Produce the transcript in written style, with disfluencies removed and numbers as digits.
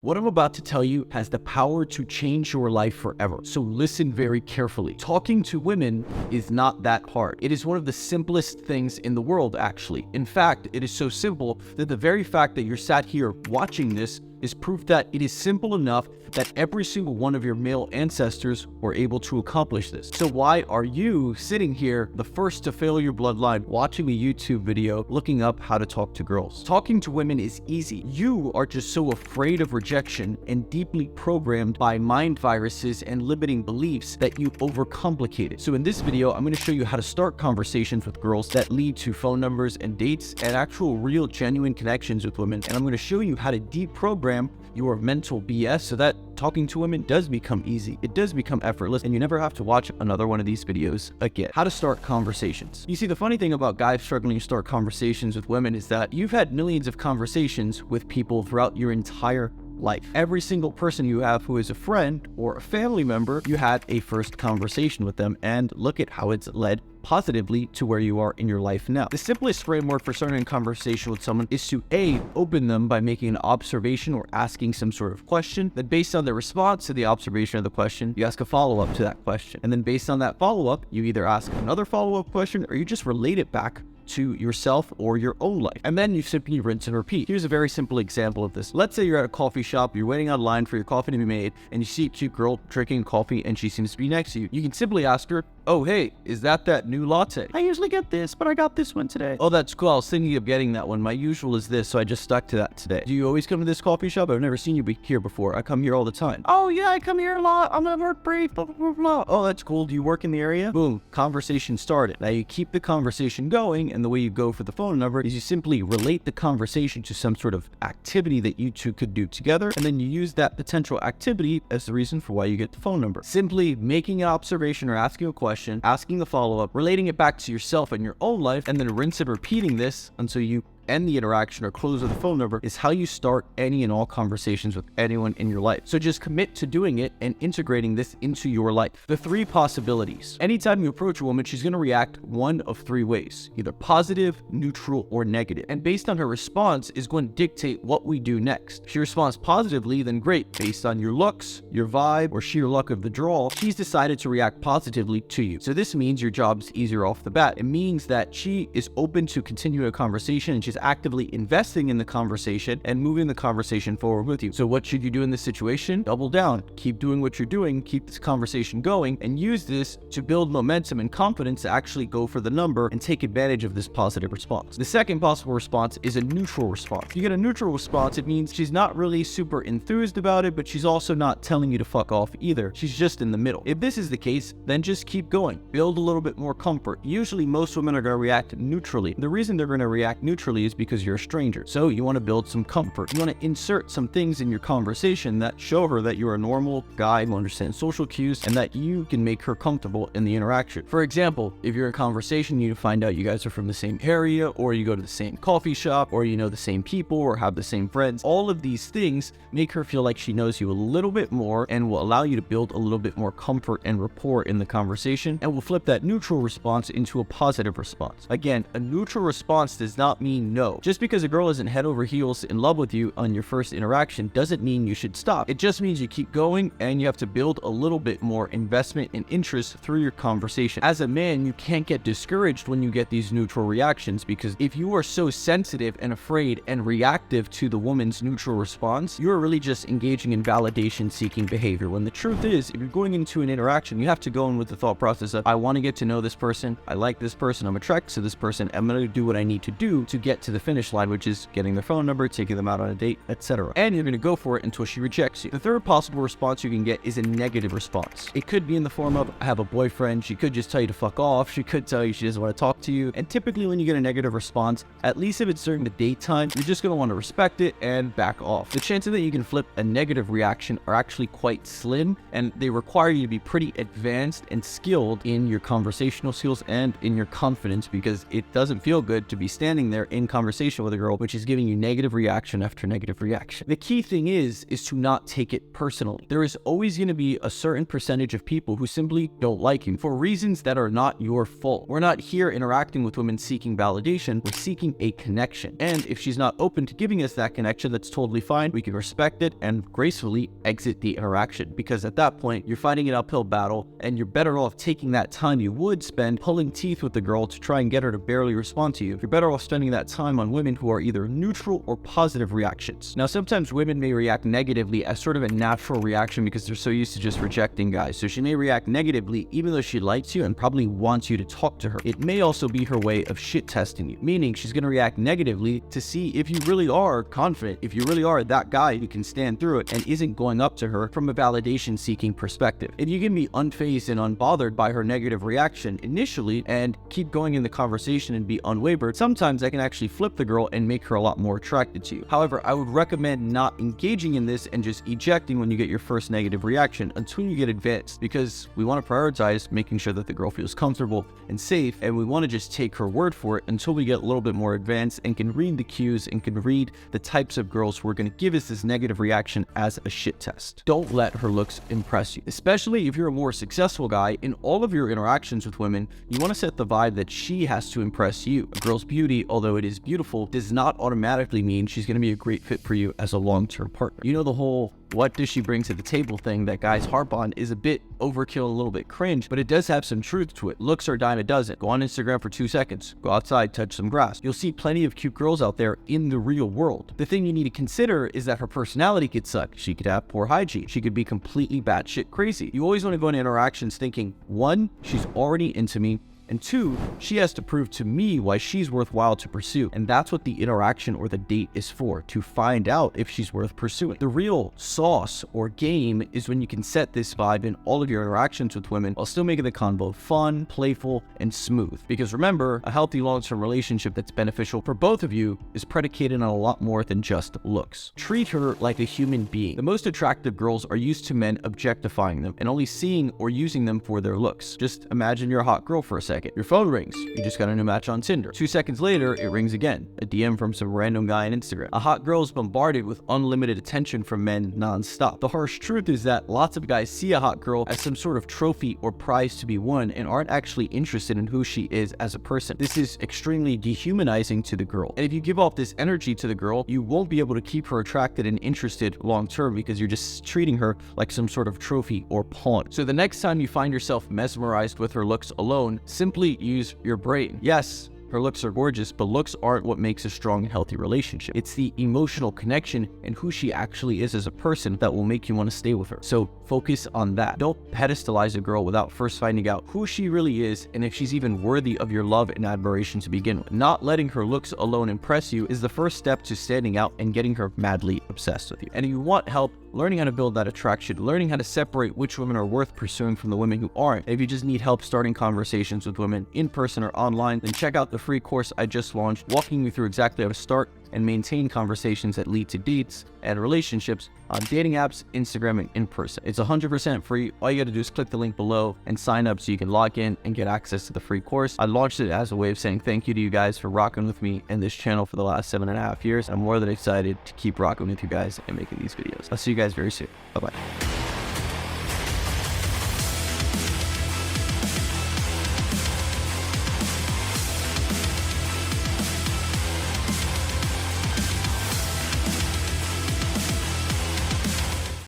What I'm about to tell you has the power to change your life forever. So listen very carefully. Talking to women is not that hard. It is one of the simplest things in the world, actually. In fact, it is so simple that the very fact that you're sat here watching this is proof that it is simple enough that every single one of your male ancestors were able to accomplish this. So why are you sitting here, the first to fail your bloodline, watching a YouTube video, looking up how to talk to girls? Talking to women is easy. You are just so afraid of rejection and deeply programmed by mind viruses and limiting beliefs that you overcomplicate it. So in this video, I'm going to show you how to start conversations with girls that lead to phone numbers and dates and actual real genuine connections with women. And I'm going to show you how to deprogram your mental BS so that talking to women does become easy. It does become effortless, and you never have to watch another one of these videos again. How to start conversations. You see, the funny thing about guys struggling to start conversations with women is that you've had millions of conversations with people throughout your entire life. Every single person you have who is a friend or a family member, you had a first conversation with them, and look at how it's led positively to where you are in your life now. The simplest framework for starting a conversation with someone is to A, open them by making an observation or asking some sort of question. Then based on their response to the observation of the question, you ask a follow-up to that question. And then based on that follow-up, you either ask another follow-up question or you just relate it back to yourself or your own life. And then you simply rinse and repeat. Here's a very simple example of this. Let's say you're at a coffee shop, you're waiting online for your coffee to be made, and you see a cute girl drinking coffee and she seems to be next to you. You can simply ask her, "Oh, hey, is that new latte? I usually get this, but I got this one today." "Oh, that's cool. I was thinking of getting that one. My usual is this, so I just stuck to that today. Do you always come to this coffee shop? I've never seen you here before. I come here all the time." "Oh, yeah, I come here a lot. I'm gonna work brief, blah, blah, blah, blah." "Oh, that's cool. Do you work in the area?" Boom, conversation started. Now you keep the conversation going, and the way you go for the phone number is you simply relate the conversation to some sort of activity that you two could do together, and then you use that potential activity as the reason for why you get the phone number. Simply making an observation or asking a question, asking the follow-up, relating it back to yourself and your own life, and then rinse and repeating this until you end the interaction or close with the phone number is how you start any and all conversations with anyone in your life. So just commit to doing it and integrating this into your life. The three possibilities. Anytime you approach a woman, she's going to react one of three ways, either positive, neutral, or negative. And based on her response is going to dictate what we do next. If she responds positively, then great. Based on your looks, your vibe, or sheer luck of the draw, she's decided to react positively to you. So this means your job's easier off the bat. It means that she is open to continue a conversation and she's actively investing in the conversation and moving the conversation forward with you. So what should you do in this situation? Double down. Keep doing what you're doing, keep this conversation going, and use this to build momentum and confidence to actually go for the number and take advantage of this positive response. The second possible response is a neutral response. If you get a neutral response, it means she's not really super enthused about it, but she's also not telling you to fuck off either. She's just in the middle. If this is the case, then just keep going. Build a little bit more comfort. Usually most women are going to react neutrally. The reason they're going to react neutrally is because you're a stranger. So you want to build some comfort. You want to insert some things in your conversation that show her that you're a normal guy who understands social cues and that you can make her comfortable in the interaction. For example, if you're in conversation, you find out you guys are from the same area, or you go to the same coffee shop, or you know the same people, or have the same friends. All of these things make her feel like she knows you a little bit more and will allow you to build a little bit more comfort and rapport in the conversation, and will flip that neutral response into a positive response. Again, a neutral response does not mean no. Just because a girl isn't head over heels in love with you on your first interaction doesn't mean you should stop. It just means you keep going and you have to build a little bit more investment and interest through your conversation. As a man, you can't get discouraged when you get these neutral reactions, because if you are so sensitive and afraid and reactive to the woman's neutral response, you're really just engaging in validation-seeking behavior. When the truth is, if you're going into an interaction, you have to go in with the thought process of, I want to get to know this person, I like this person, I'm attracted to this person, I'm going to do what I need to do to get to the finish line, which is getting their phone number, taking them out on a date, etc. And you're going to go for it until she rejects you. The third possible response you can get is a negative response. It could be in the form of, I have a boyfriend. She could just tell you to fuck off. She could tell you she doesn't want to talk to you. And typically when you get a negative response, at least if it's during the daytime, you're just going to want to respect it and back off. The chances that you can flip a negative reaction are actually quite slim, and they require you to be pretty advanced and skilled in your conversational skills and in your confidence, because it doesn't feel good to be standing there in conversation with a girl which is giving you negative reaction after negative reaction. The key thing is to not take it personally. There is always going to be a certain percentage of people who simply don't like you for reasons that are not your fault. We're not here interacting with women seeking validation. We're seeking a connection. And if she's not open to giving us that connection, that's totally fine. We can respect it and gracefully exit the interaction, because at that point, you're fighting an uphill battle and you're better off taking that time you would spend pulling teeth with the girl to try and get her to barely respond to you. You're better off spending that time on women who are either neutral or positive reactions. Now, sometimes women may react negatively as sort of a natural reaction because they're so used to just rejecting guys. So she may react negatively even though she likes you and probably wants you to talk to her. It may also be her way of shit testing you, meaning she's going to react negatively to see if you really are confident, if you really are that guy who can stand through it and isn't going up to her from a validation seeking perspective. If you can be unfazed and unbothered by her negative reaction initially and keep going in the conversation and be unwavered, sometimes that can actually flip the girl and make her a lot more attracted to you. However, I would recommend not engaging in this and just ejecting when you get your first negative reaction until you get advanced, because we want to prioritize making sure that the girl feels comfortable and safe, and we want to just take her word for it until we get a little bit more advanced and can read the cues and can read the types of girls who are going to give us this negative reaction as a shit test. Don't let her looks impress you, especially if you're a more successful guy. In all of your interactions with women, you want to set the vibe that she has to impress you. A girl's beauty, although it is beautiful, does not automatically mean she's going to be a great fit for you as a long-term partner. You know, the whole what does she bring to the table thing that guys harp on is a bit overkill, a little bit cringe, but it does have some truth to it. Looks are a dime a dozen. Go on Instagram for 2 seconds. Go outside, touch some grass. You'll see plenty of cute girls out there in the real world. The thing you need to consider is that her personality could suck. She could have poor hygiene. She could be completely batshit crazy. You always want to go into interactions thinking, 1, she's already into me, and 2, she has to prove to me why she's worthwhile to pursue. And that's what the interaction or the date is for, to find out if she's worth pursuing. The real sauce or game is when you can set this vibe in all of your interactions with women while still making the convo fun, playful, and smooth. Because remember, a healthy long-term relationship that's beneficial for both of you is predicated on a lot more than just looks. Treat her like a human being. The most attractive girls are used to men objectifying them and only seeing or using them for their looks. Just imagine you're a hot girl for a second. Your phone rings. You just got a new match on Tinder. 2 seconds later, it rings again. A DM from some random guy on Instagram. A hot girl is bombarded with unlimited attention from men non-stop. The harsh truth is that lots of guys see a hot girl as some sort of trophy or prize to be won and aren't actually interested in who she is as a person. This is extremely dehumanizing to the girl. And if you give off this energy to the girl, you won't be able to keep her attracted and interested long term because you're just treating her like some sort of trophy or pawn. So the next time you find yourself mesmerized with her looks alone, simply use your brain. Yes, her looks are gorgeous, but looks aren't what makes a strong and healthy relationship. It's the emotional connection and who she actually is as a person that will make you want to stay with her. So focus on that. Don't pedestalize a girl without first finding out who she really is and if she's even worthy of your love and admiration to begin with. Not letting her looks alone impress you is the first step to standing out and getting her madly obsessed with you. And if you want help learning how to build that attraction, learning how to separate which women are worth pursuing from the women who aren't, and if you just need help starting conversations with women in person or online, then check out the free course I just launched, walking you through exactly how to start and maintain conversations that lead to dates and relationships on dating apps, Instagram, and in person. It's 100% free. All you gotta do is click the link below and sign up so you can log in and get access to the free course. I launched it as a way of saying thank you to you guys for rocking with me and this channel for the last 7.5 years. I'm more than excited to keep rocking with you guys and making these videos. I'll see you guys very soon. Bye-bye.